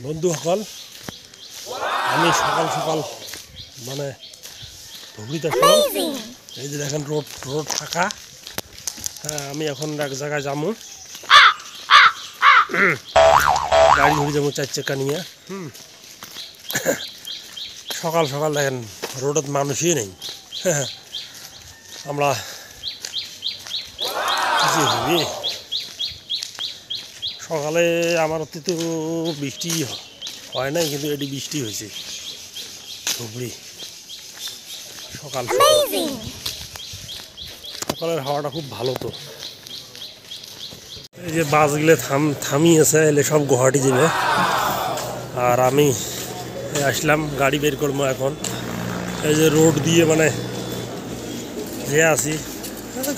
বন্ধুসকল, আমি সকাল সকাল মানে ধুবড়িতে আসলাম। এই যে দেখেন রোড রোড ফাঁকা। হ্যাঁ, আমি এখন এক জায়গায় যাবো, গাড়ি ধরে যাবো 4 চাকা নিয়ে। সকাল সকাল দেখেন রোডত মানুষই নেই। আমরা সকালে আমার অতি তো বৃষ্টি হয় নাই, কিন্তু এটি বৃষ্টি হয়েছে ধুবড়ি সকাল সকালের হাওয়াটা খুব ভালো। তো এই যে বাসগুলো থামিয়েছে, এলে সব গুয়াহাটি যাবে। আর আমি আসলাম, গাড়ি বের করবো এখন। এই যে রোড দিয়ে মানে যে আছি,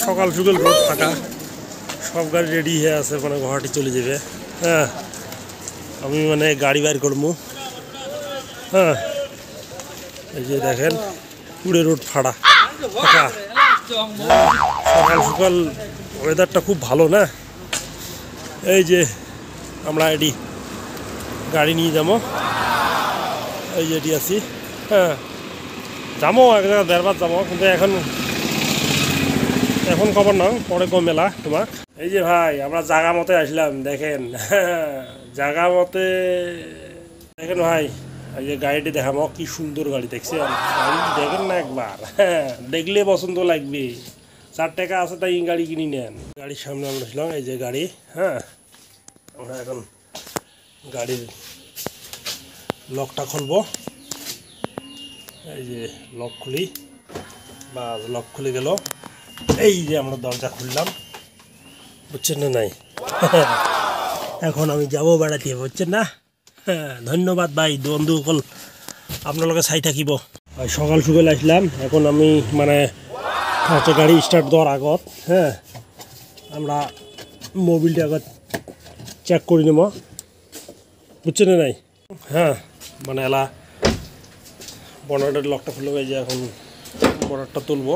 সকাল সকাল রোড ফাঁকা, সব গাড়ি রেডি হয়ে আছে, মানে গুয়াহাটি চলে যাবে। হ্যাঁ, আমি মানে গাড়ি বের করবো। হ্যাঁ, এই যে দেখেন পুরো রোড ফাঁকা। সকাল সকাল ওয়েদারটা খুব ভালো না। এই যে আমরা এটি গাড়ি নিয়ে যাবো, এই যে এটি আছি। হ্যাঁ, যাবো এক জায়গায় দেড়বার যাবো, কিন্তু এখন খবর না, পরে গো মেলা তোমাক। এই যে ভাই, আমরা জাগা মতে আসলাম, দেখেন জাগা মতে দেখেন ভাই। এই যে গাড়িটি দেখাবো, কি সুন্দর গাড়ি, দেখছেন? গাড়ি দেখেন না একবার, দেখলে পছন্দ লাগবে। 4 টাকা আছে তাই গাড়ি কিনে নেন। গাড়ির সামনে আমরা আসলাম, এই যে গাড়ি। হ্যাঁ, আমরা এখন গাড়ির লকটা খুলবো। এই যে লক খুলি, বা লক খুলে গেল। এই যে আমরা দরজা খুললাম, বুঝছেন না? নাই এখন আমি যাবো বেড়াতে, বুঝছেন না? হ্যাঁ, ধন্যবাদ ভাই, বন্ধুসকল আপনার চাই থাকিব। সকাল সকাল আসলাম, এখন আমি মানে হচ্ছে গাড়ি স্টার্ট দেওয়ার আগত, হ্যাঁ, আমরা মোবিলটা আগত চেক করে নেব, বুঝছেন না? নাই হ্যাঁ, মানে এলা বনারের লকটা খুলে গেছে, এখন বনারটা তুলবো।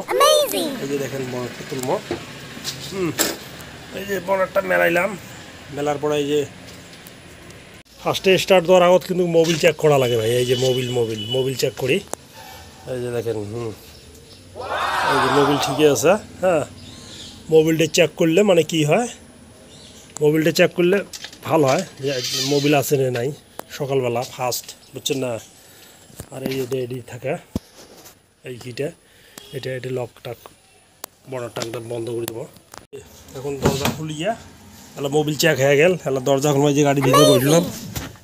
এই যে দেখেন বনারটা তুলবো। এই যে বনারটা মেলাইলাম, মেলার পরে এই যে ফার্স্টে স্টার্ট দেওয়ার আগত কিন্তু মোবিল চেক করা লাগে ভাই। এই যে মোবিল চেক করি। এই যে দেখেন, এই যে মোবিল ঠিকই আছে। হ্যাঁ, মোবিলটা চেক করলে মানে কি হয়, মোবিলটা চেক করলে ভালো হয় যে মোবিল আছে না নাই সকালবেলা ফার্স্ট, বুঝছেন না? আর এই যে রেডি থাকে এই কিটা, এটা লকটা বড়টা বন্ধ করে দেবো। এখন দরজা খুলিয়া এলা মোবিল চেক হয়ে গেল, এলা দরজা খুলে যে গাড়ির ভিতরে বসলাম।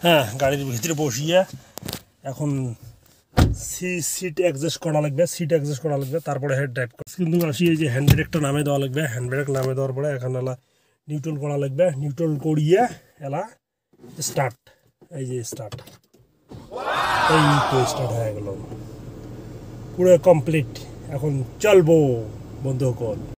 হ্যাঁ, গাড়ির ভিতরে বসিয়া এখন সিট অ্যাডজাস্ট করা লাগবে, তারপরে হেড ড্রাইভ কিন্তু আসি। এই যে হ্যান্ড ব্রেকটা নামে দেওয়া লাগবে, হ্যান্ড ব্রেক নামে দেওয়ার পরে এখন এলা নিউট্রাল করা লাগবে, নিউট্রাল করিয়ে এলা স্টার্ট। এই যে স্টার্ট, এই তো স্টার্ট হয়ে গেল, পুরো কমপ্লিট। এখন চলবো বন্ধুসকল।